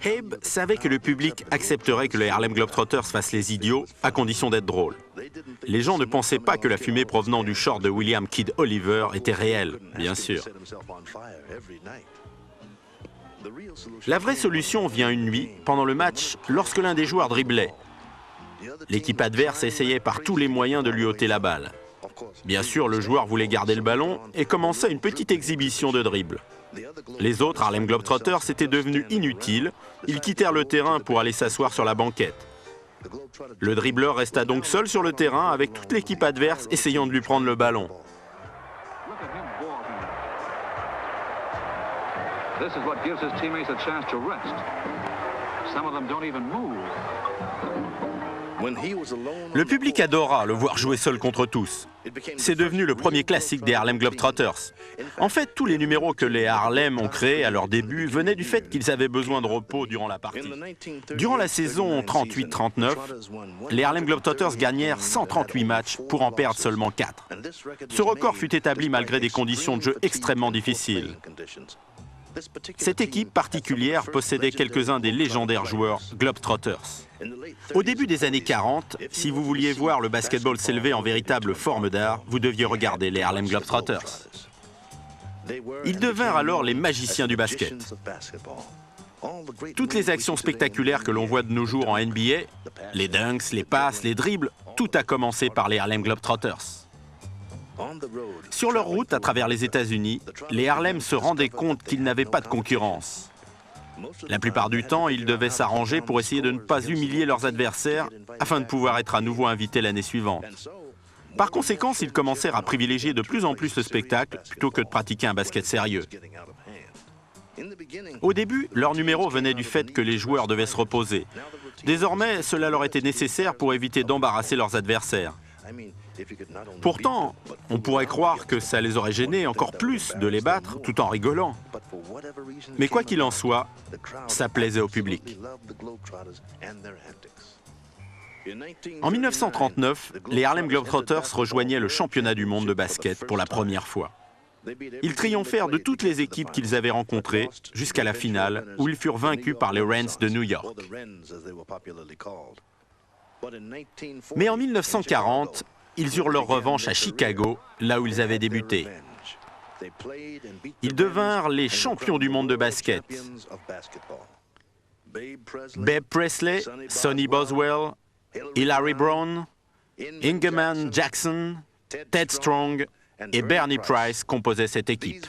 Abe savait que le public accepterait que les Harlem Globetrotters fassent les idiots, à condition d'être drôles. Les gens ne pensaient pas que la fumée provenant du short de William Kidd Oliver était réelle, bien sûr. La vraie solution vient une nuit, pendant le match, lorsque l'un des joueurs driblait. L'équipe adverse essayait par tous les moyens de lui ôter la balle. Bien sûr, le joueur voulait garder le ballon et commençait une petite exhibition de dribble. Les autres Harlem Globetrotters étaient devenus inutiles. Ils quittèrent le terrain pour aller s'asseoir sur la banquette. Le dribbleur resta donc seul sur le terrain avec toute l'équipe adverse essayant de lui prendre le ballon. This is what gives his teammates a chance to rest. Some of them don't even move. Le public adora le voir jouer seul contre tous. C'est devenu le premier classique des Harlem Globetrotters. En fait, tous les numéros que les Harlem ont créés à leur début venaient du fait qu'ils avaient besoin de repos durant la partie. Durant la saison 38-39, les Harlem Globetrotters gagnèrent 138 matchs pour en perdre seulement 4. Ce record fut établi malgré des conditions de jeu extrêmement difficiles. Cette équipe particulière possédait quelques-uns des légendaires joueurs Globetrotters. Au début des années 40, si vous vouliez voir le basketball s'élever en véritable forme d'art, vous deviez regarder les Harlem Globetrotters. Ils devinrent alors les magiciens du basket. Toutes les actions spectaculaires que l'on voit de nos jours en NBA, les dunks, les passes, les dribbles, tout a commencé par les Harlem Globetrotters. Sur leur route à travers les États-Unis, les Harlem se rendaient compte qu'ils n'avaient pas de concurrence. La plupart du temps, ils devaient s'arranger pour essayer de ne pas humilier leurs adversaires afin de pouvoir être à nouveau invités l'année suivante. Par conséquent, ils commencèrent à privilégier de plus en plus le spectacle plutôt que de pratiquer un basket sérieux. Au début, leur numéro venait du fait que les joueurs devaient se reposer. Désormais, cela leur était nécessaire pour éviter d'embarrasser leurs adversaires. Pourtant, on pourrait croire que ça les aurait gênés encore plus de les battre tout en rigolant. Mais quoi qu'il en soit, ça plaisait au public. En 1939, les Harlem Globetrotters rejoignaient le championnat du monde de basket pour la première fois. Ils triomphèrent de toutes les équipes qu'ils avaient rencontrées jusqu'à la finale où ils furent vaincus par les Wrens de New York. Mais en 1940, ils eurent leur revanche à Chicago, là où ils avaient débuté. Ils devinrent les champions du monde de basket. Babe Presley, Sonny Boswell, Hilary Brown, Ingeman Jackson, Ted Strong et Bernie Price composaient cette équipe.